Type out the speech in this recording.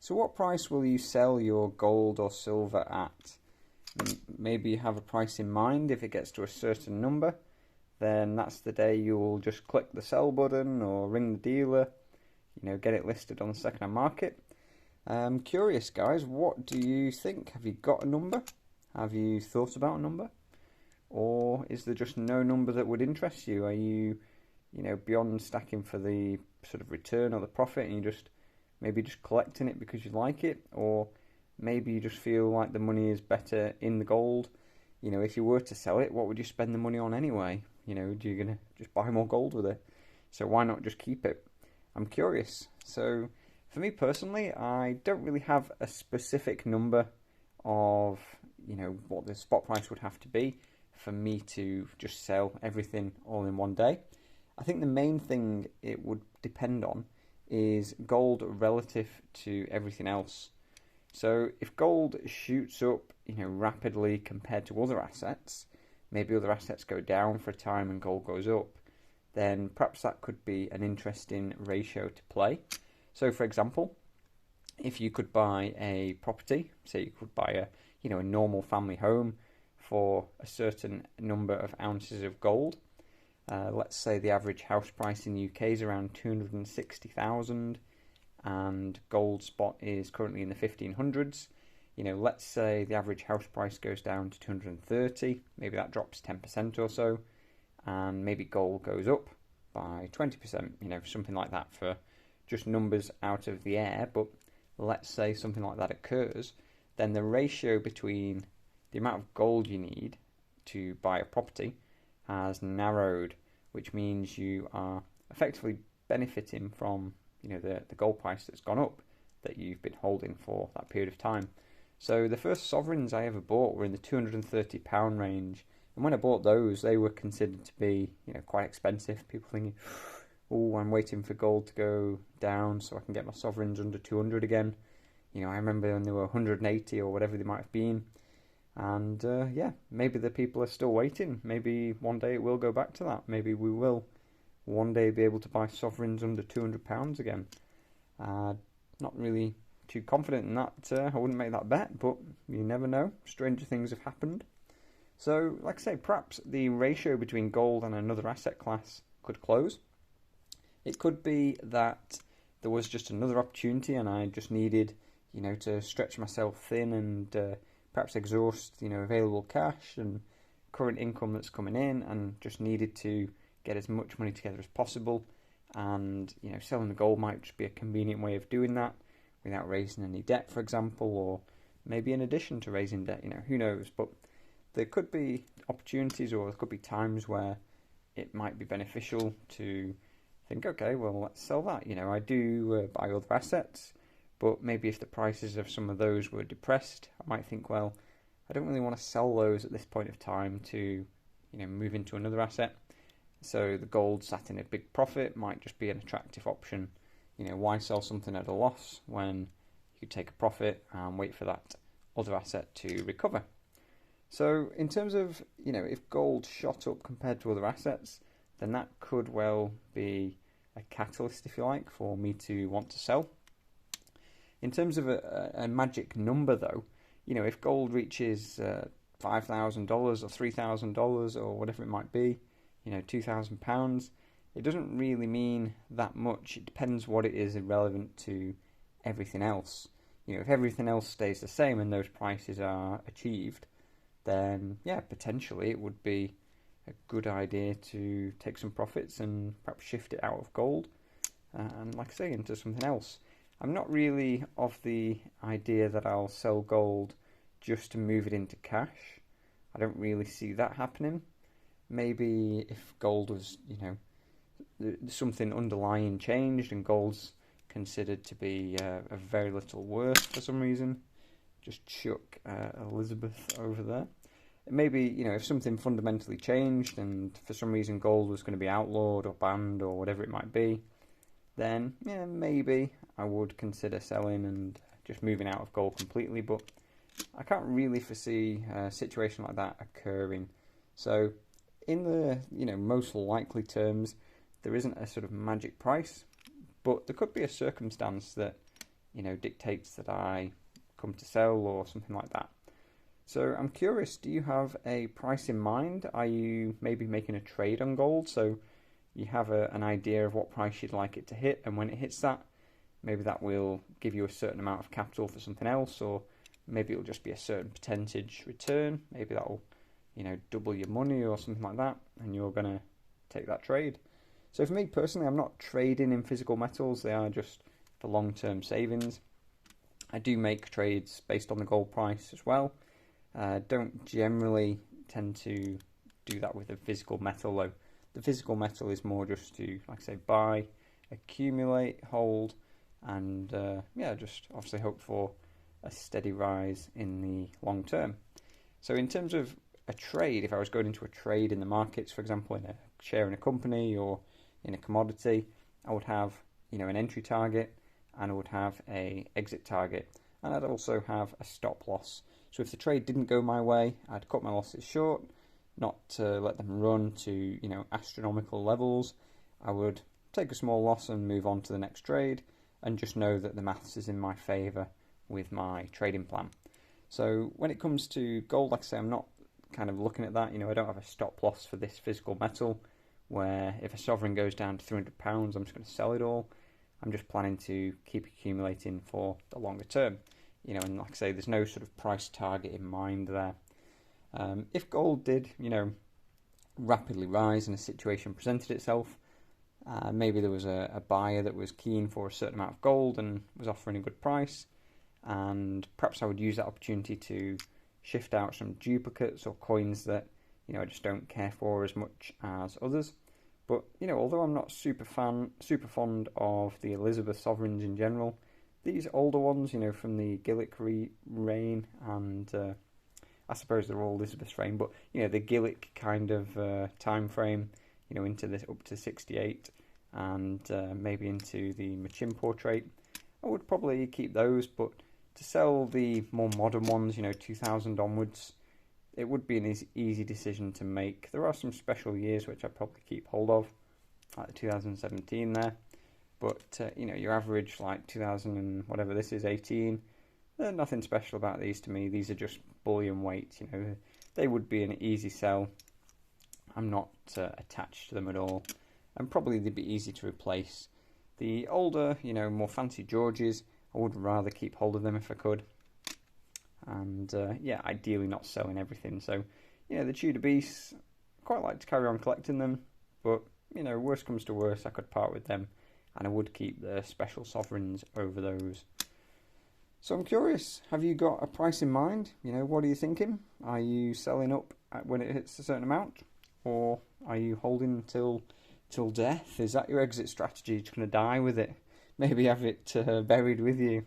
So what price will you sell your gold or silver at? Maybe you have a price in mind. If it gets to a certain number, then that's the day you'll just click the sell button or ring the dealer, get it listed on the second-hand market. I'm curious, guys, what do you think? Have you got a number? Have you thought about a number? Or is there just no number that would interest you? Are you, beyond stacking for the sort of return or the profit, and you maybe just collecting it because you like it? Or maybe you just feel like the money is better in the gold. If you were to sell it, what would you spend the money on anyway? Are you going to just buy more gold with it? So why not just keep it? I'm curious. So for me personally, I don't really have a specific number of, what the spot price would have to be for me to just sell everything all in one day. I think the main thing it would depend on is gold relative to everything else. So if gold shoots up, rapidly compared to other assets, maybe other assets go down for a time and gold goes up, then perhaps that could be an interesting ratio to play. So for example, if you could buy a property, say you could buy a normal family home for a certain number of ounces of gold. Let's say the average house price in the UK is around 260,000 and gold spot is currently in the 1500s. Let's say the average house price goes down to 230, maybe that drops 10% or so, and maybe gold goes up by 20%, something like that, for just numbers out of the air. But let's say something like that occurs, then the ratio between the amount of gold you need to buy a property has narrowed, which means you are effectively benefiting from the gold price that's gone up that you've been holding for that period of time. So the first sovereigns I ever bought were in the £230 range, and when I bought those, they were considered to be quite expensive. People thinking, oh, I'm waiting for gold to go down so I can get my sovereigns under 200 again. I remember when they were 180 or whatever they might have been. And maybe the people are still waiting. Maybe one day it will go back to that. Maybe we will one day be able to buy sovereigns under £200 again. Not really too confident in that. I wouldn't make that bet, but you never know. Stranger things have happened. So, like I say, perhaps the ratio between gold and another asset class could close. It could be that there was just another opportunity and I just needed, to stretch myself thin and perhaps exhaust, available cash and current income that's coming in, and just needed to get as much money together as possible. And, selling the gold might just be a convenient way of doing that without raising any debt, for example, or maybe in addition to raising debt, who knows. But there could be opportunities, or there could be times where it might be beneficial to think, okay, well, let's sell that. I do buy other assets, but maybe if the prices of some of those were depressed, I might think, well, I don't really want to sell those at this point of time to, move into another asset. So the gold sat in a big profit might just be an attractive option. Why sell something at a loss when you could take a profit and wait for that other asset to recover? So in terms of, if gold shot up compared to other assets, then that could well be a catalyst, if you like, for me to want to sell. In terms of a magic number, though, if gold reaches $5,000 or $3,000 or whatever it might be, £2,000, it doesn't really mean that much. It depends what it is irrelevant to everything else. If everything else stays the same and those prices are achieved, then potentially it would be a good idea to take some profits and perhaps shift it out of gold and, like I say, into something else. I'm not really of the idea that I'll sell gold just to move it into cash. I don't really see that happening. Maybe if gold was, something underlying changed and gold's considered to be a very little worth for some reason. Just chuck Elizabeth over there. Maybe, if something fundamentally changed and for some reason gold was going to be outlawed or banned or whatever it might be, then maybe I would consider selling and just moving out of gold completely. But I can't really foresee a situation like that occurring. So in the most likely terms, there isn't a sort of magic price, but there could be a circumstance that dictates that I come to sell or something like that. So I'm curious, do you have a price in mind? Are you maybe making a trade on gold? So you have an idea of what price you'd like it to hit, and when it hits that, maybe that will give you a certain amount of capital for something else, or maybe it'll just be a certain percentage return. Maybe that'll, double your money or something like that, and you're going to take that trade. So for me personally, I'm not trading in physical metals. They are just for long-term savings. I do make trades based on the gold price as well. Don't generally tend to do that with a physical metal though. The physical metal is more just to, like I say, buy, accumulate, hold, and just obviously hope for a steady rise in the long term. So in terms of a trade, if I was going into a trade in the markets, for example, in a share in a company or in a commodity, I would have, an entry target, and I would have a exit target, and I'd also have a stop loss. So if the trade didn't go my way, I'd cut my losses short, not to let them run to, astronomical levels. I would take a small loss and move on to the next trade, and just know that the maths is in my favour with my trading plan. So when it comes to gold, like I say, I'm not kind of looking at that. I don't have a stop loss for this physical metal, where if a sovereign goes down to £300, I'm just going to sell it all. I'm just planning to keep accumulating for the longer term. And like I say, there's no sort of price target in mind there. If gold did, rapidly rise and a situation presented itself, maybe there was a buyer that was keen for a certain amount of gold and was offering a good price, and perhaps I would use that opportunity to shift out some duplicates or coins that, I just don't care for as much as others. But, although I'm not super fond of the Elizabeth sovereigns in general, these older ones, from the Gillick reign, and I suppose they're all Elizabeth's reign, but, the Gillick kind of time frame, into this up to 68, and maybe into the Machin portrait, I would probably keep those. But to sell the more modern ones, 2000 onwards, it would be an easy decision to make. There are some special years which I'd probably keep hold of, like 2017 there. But, your average, like 2000 and whatever this is, 18, there's nothing special about these to me. These are just bullion weights, They would be an easy sell. I'm not attached to them at all. And probably they'd be easy to replace. The older, more fancy Georges, I would rather keep hold of them if I could. And, ideally not selling everything. So, the Tudor beasts, quite like to carry on collecting them. But, worst comes to worst, I could part with them. And I would keep the special sovereigns over those. So I'm curious, have you got a price in mind? What are you thinking? Are you selling up when it hits a certain amount? Or are you holding till death? Is that your exit strategy? You're just going to die with it? Maybe have it buried with you?